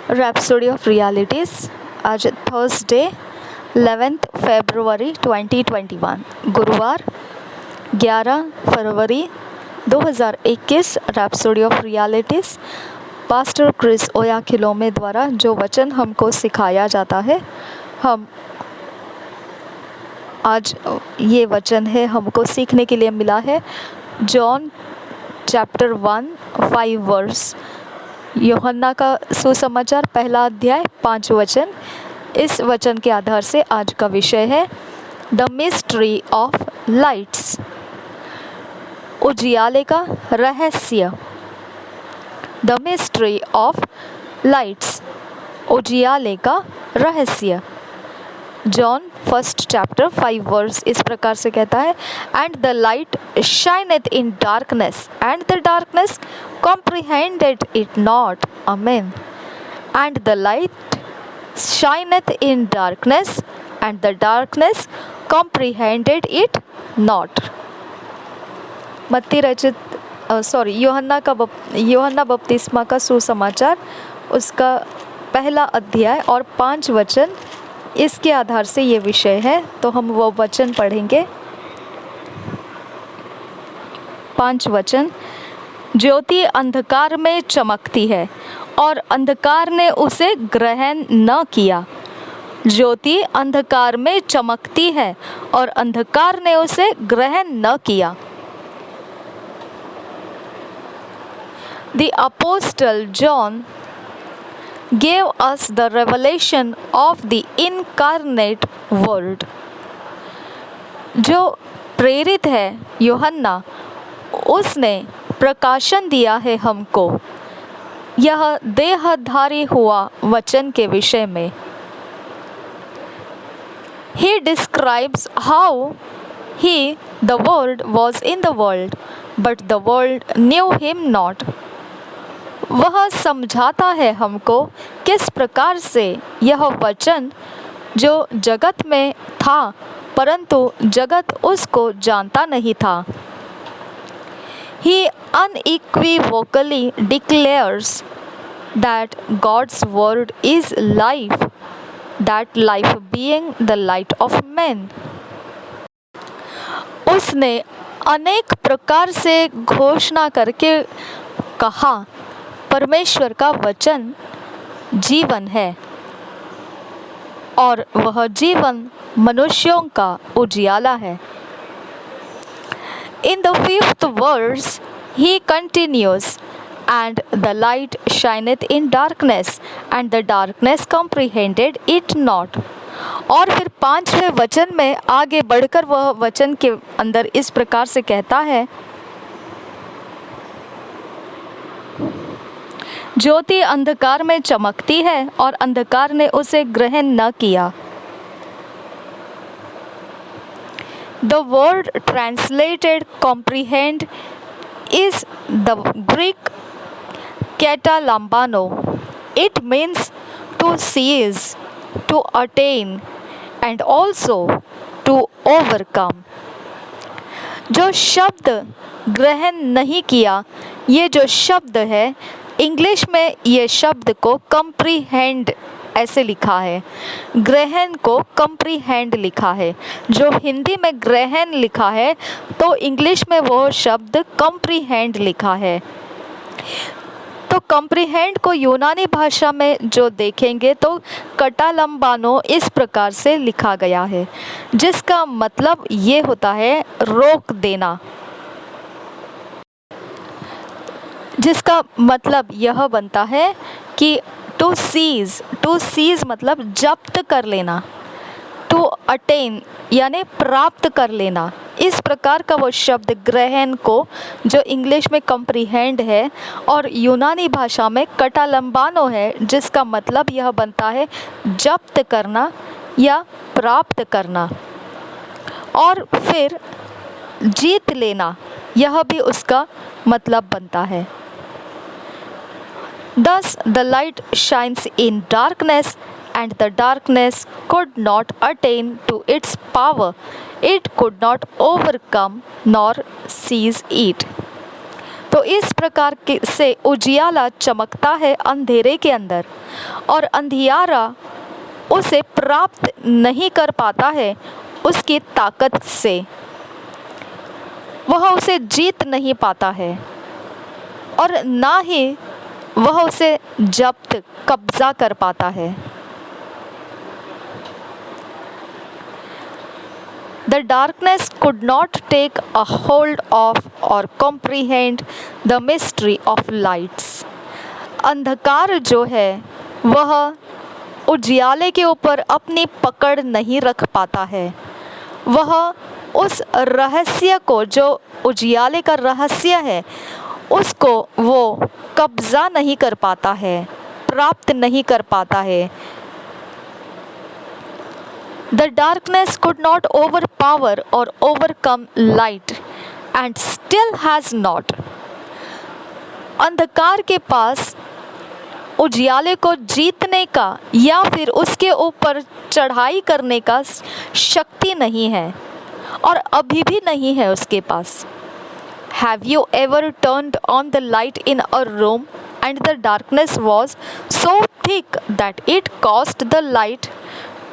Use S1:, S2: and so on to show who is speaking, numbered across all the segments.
S1: Rhapsody of realities. आज Thursday 11 फरवरी 2021 गुरुवार 11 फरवरी 2021। Rhapsody of realities pastor Chris Oyakhilome द्वारा जो वचन हमको सिखाया जाता है, हम आज ये वचन है हमको सीखने के लिए मिला है। जॉन चैप्टर 1 5 वर्स, यूहन्ना का सुसमाचार पहला अध्याय 5 वचन। इस वचन के आधार से आज का विषय है द मिस्ट्री ऑफ लाइट्स, उजियाले का रहस्य। द मिस्ट्री ऑफ लाइट्स, उजियाले का रहस्य। जॉन फर्स्ट चैप्टर 5 वर्स इस प्रकार से कहता है, and the light shineth in darkness and the darkness comprehended it not. Amen. And the light shineth in darkness and the darkness comprehended it not. मत्ती रचित यूहन्ना बपतिस्मा का सुसमाचार, उसका पहला अध्याय और 5 वचन, इसके आधार से ये विषय है। तो हम वो वचन पढ़ेंगे। 5 वचन। ज्योति अंधकार में चमकती है और अंधकार ने उसे ग्रहण न किया। ज्योति अंधकार में चमकती है और अंधकार ने उसे ग्रहण न किया। The Apostle John gave us the revelation of the incarnate word। जो प्रेरित है यूहन्ना, उसने प्रकाशन दिया है हमको यह देहधारी हुआ वचन के विषय में। He describes how he, the word, was in the world, but the world knew him not। वह समझाता है हमको किस प्रकार से यह वचन जो जगत में था, परंतु जगत उसको जानता नहीं था। He unequivocally declares that God's word is life, that life being the light of men। उसने अनेक प्रकार से घोषणा करके कहा, परमेश्वर का वचन जीवन है और वह जीवन मनुष्यों का उजियाला है। In the 5th verse, he continues, and the light shineth in darkness, and the darkness comprehended it not। और फिर 5वें वचन में आगे बढ़कर वह वचन के अंदर इस प्रकार से कहता है, ज्योति अंधकार में चमकती है और अंधकार ने उसे ग्रहण न किया। The word translated comprehend is the Greek katalambano। It means to seize, to attain and also to overcome। जो शब्द ग्रहण नहीं किया, ये जो शब्द है, इंग्लिश में ये शब्द को कंप्रीहेंड ऐसे लिखा है, ग्रहण को कंप्रीहेंड लिखा है। जो हिंदी में ग्रहण लिखा है, तो इंग्लिश में वो शब्द कंप्रीहेंड लिखा है। तो कंप्रीहेंड को यूनानी भाषा में जो देखेंगे तो कटालम्बानो इस प्रकार से लिखा गया है, जिसका मतलब ये होता है रोक देना। जिसका मतलब यह बनता है कि टू सीज मतलब जब्त कर लेना, टू अटेन यानी प्राप्त कर लेना। इस प्रकार का वो शब्द ग्रहण को जो इंग्लिश में कंप्रीहेंड है और यूनानी भाषा में कटालम्बानो है, जिसका मतलब यह बनता है जब्त करना या प्राप्त करना। और फिर जीत लेना, यह भी उसका मतलब बनता है। Thus the light shines in darkness, and the darkness could not attain to its power. It could not overcome nor seize it। तो इस प्रकार से उजियाला चमकता है अंधेरे के अंदर, और अंधियारा उसे प्राप्त नहीं कर पाता है उसकी ताकत से। वह उसे जीत नहीं पाता है और ना ही वह उसे जब्त कब्जा कर पाता है। The darkness could not take a hold of or comprehend the mystery of lights. अंधकार जो है वह उजियाले के ऊपर अपनी पकड़ नहीं रख पाता है। वह उस रहस्य को, जो उजियाले का रहस्य है, उसको वो कब्जा नहीं कर पाता है, प्राप्त नहीं कर पाता है। The darkness could not overpower or overcome light and still has not. अंधकार के पास उजियाले को जीतने का या फिर उसके ऊपर चढ़ाई करने का शक्ति नहीं है और अभी भी नहीं है उसके पास। Have you ever turned on the light in a room and the darkness was so thick that it caused the light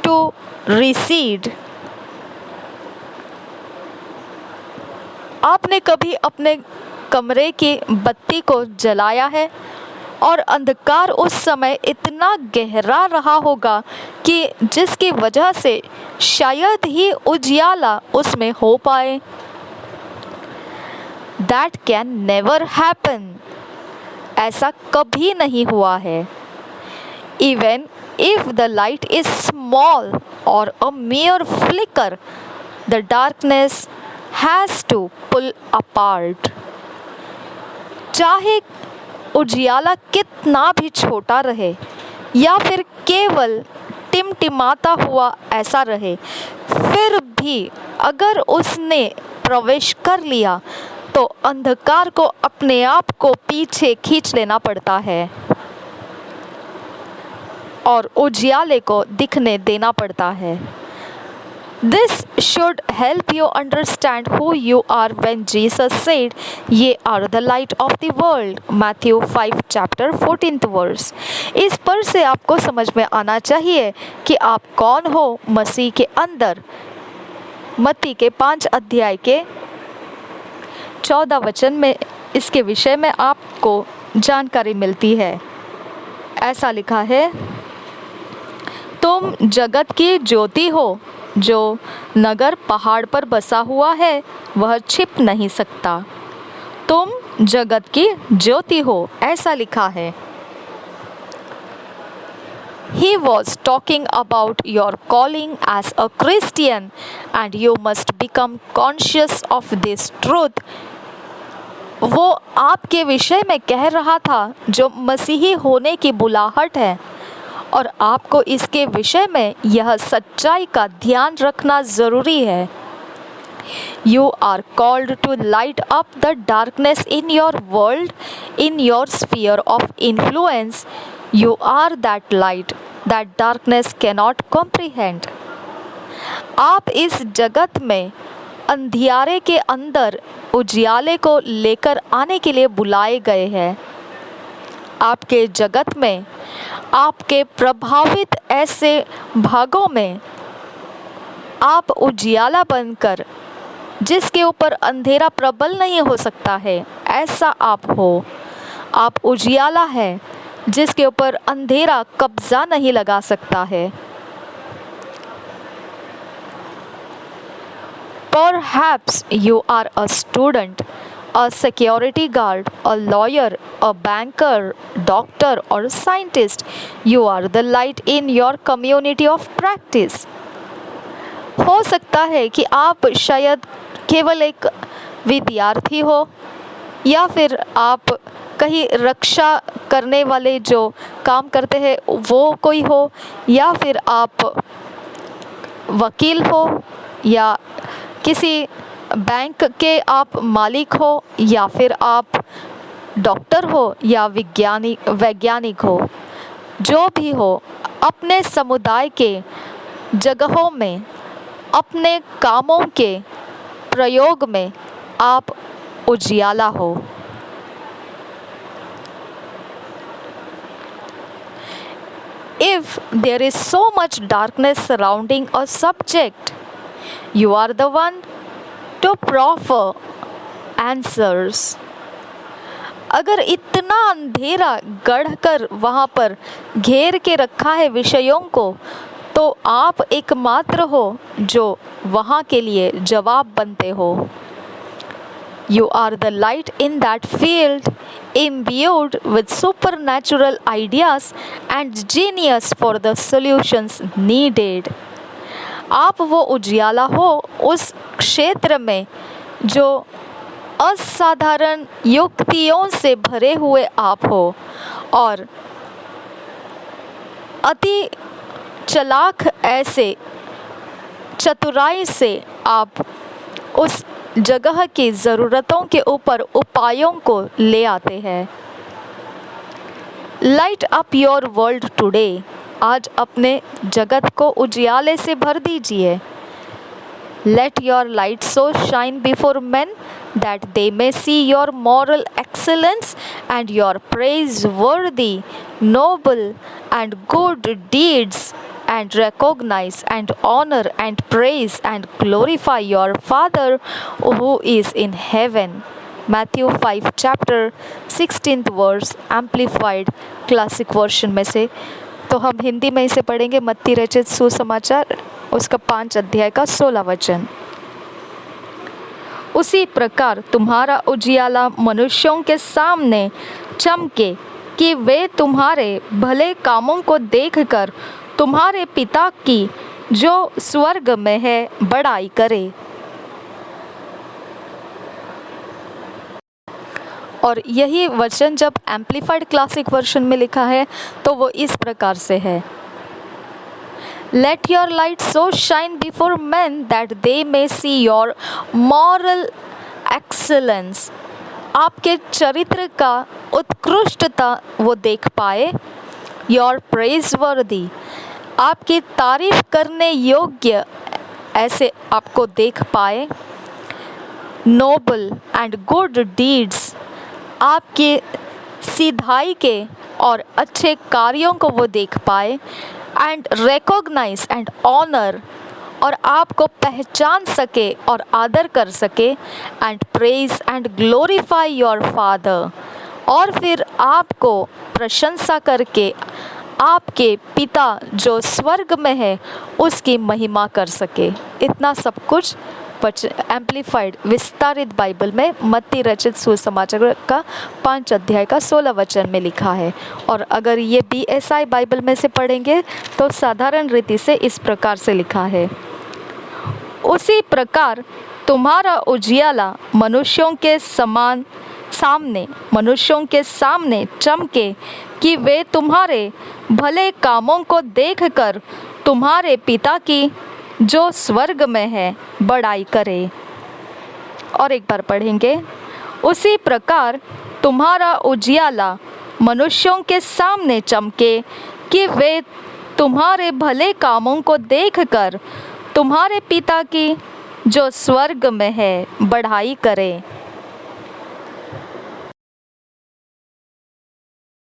S1: to recede? आपने कभी अपने कमरे की बत्ती को जलाया है और अंधकार उस समय इतना गहरा रहा होगा कि जिसकी वजह से शायद ही उजियाला उसमें हो पाए। That can never happen. ऐसा कभी नहीं हुआ है। Even if the light is small or a mere flicker, the darkness has to pull apart. चाहे उजियाला कितना भी छोटा रहे या फिर केवल टिमटिमाता हुआ ऐसा रहे, फिर भी अगर उसने प्रवेश कर लिया तो अंधकार को अपने आप को पीछे खींच लेना पड़ता है और उजियाले को दिखने देना पड़ता है। This should help you understand who you are when Jesus said, "Ye are the light of the world." Matthew 5 chapter 14th verse. इस पर से आपको समझ में आना चाहिए कि आप कौन हो मसीह के अंदर। मत्ती के 5 अध्याय के 14 वचन में इसके विषय में आपको जानकारी मिलती है। ऐसा लिखा है, तुम जगत की ज्योति हो। जो नगर पहाड़ पर बसा हुआ है वह छिप नहीं सकता। तुम जगत की ज्योति हो, ऐसा लिखा है। He was talking about your calling as a Christian and you must become conscious of this truth. वो आपके विषय में कह रहा था जो मसीही होने की बुलाहट है, और आपको इसके विषय में यह सच्चाई का ध्यान रखना ज़रूरी है। You are called to light up the darkness in your world, in your sphere of influence. You are that light that darkness cannot comprehend. आप इस जगत में अंधियारे के अंदर उजियाले को लेकर आने के लिए बुलाए गए हैं। आपके जगत में, आपके प्रभावित ऐसे भागों में आप उजियाला बनकर, जिसके ऊपर अंधेरा प्रबल नहीं हो सकता है, ऐसा आप हो। आप उजियाला है जिसके ऊपर अंधेरा कब्जा नहीं लगा सकता है। Perhaps you are a student, a security guard, a lawyer, a banker, doctor or scientist. You are the light in your community of practice. हो सकता है कि आप शायद केवल एक विद्यार्थी हो, या फिर आप कहीं रक्षा करने वाले जो काम करते हैं वो कोई हो, या फिर आप वकील हो, या किसी बैंक के आप मालिक हो, या फिर आप डॉक्टर हो या वैज्ञानिक हो। जो भी हो, अपने समुदाय के जगहों में, अपने कामों के प्रयोग में आप उजियाला हो। If there is so much darkness surrounding a subject, you are the one to proffer answers. अगर इतना अंधेरा गढ़कर वहाँ पर घेर के रखा है विषयों को, तो आप एकमात्र हो जो वहाँ के लिए जवाब बनते हो. You are the light in that field, imbued with supernatural ideas and genius for the solutions needed. आप वो उजियाला हो उस क्षेत्र में जो असाधारण युक्तियों से भरे हुए आप हो और अति चालाक ऐसे चतुराई से आप उस जगह की ज़रूरतों के ऊपर उपायों को ले आते हैं. Light up your world today. आज अपने जगत को उजियाले से भर दीजिए. Let your light so shine before men that they may see your moral excellence and your praiseworthy, noble, and good deeds, and recognize and honor and praise and glorify your Father who is in heaven. Matthew 5 chapter 16th verse Amplified Classic Version में से. तो हम हिंदी में इसे पढ़ेंगे. मत्ती रचित सुसमाचार उसका 5 अध्याय का 16 वचन. उसी प्रकार तुम्हारा उजियाला मनुष्यों के सामने चमके कि वे तुम्हारे भले कामों को देखकर तुम्हारे पिता की जो स्वर्ग में है बड़ाई करे. और यही वचन जब एम्प्लीफाइड क्लासिक वर्जन में लिखा है तो वो इस प्रकार से है. Let your light so shine before men that they may see your moral excellence. आपके चरित्र का उत्कृष्टता वो देख पाए. Your praiseworthy. आपकी तारीफ करने योग्य ऐसे आपको देख पाए. Noble and good deeds. आपके सीधाई के और अच्छे कार्यों को वो देख पाए. And recognise and honour. और आपको पहचान सके और आदर कर सके. And praise and glorify your father. और फिर आपको प्रशंसा करके आपके पिता जो स्वर्ग में है उसकी महिमा कर सके. इतना सब कुछ एम्प्लीफाइड विस्तारित बाइबल में मत्ती रचित सुसमाचार का 5 अध्याय का 16 वचन में लिखा है. और अगर ये BSI बाइबल में से पढ़ेंगे तो साधारण रीति से इस प्रकार से लिखा है. उसी प्रकार तुम्हारा उजियाला मनुष्यों के सामने चमके कि वे तुम्हारे भले कामों को देखकर तुम्हारे पिता की जो स्वर्ग में है बड़ाई करे. और एक बार पढ़ेंगे. उसी प्रकार तुम्हारा उजियाला मनुष्यों के सामने चमके कि वे तुम्हारे भले कामों को देखकर तुम्हारे पिता की जो स्वर्ग में है बड़ाई करे.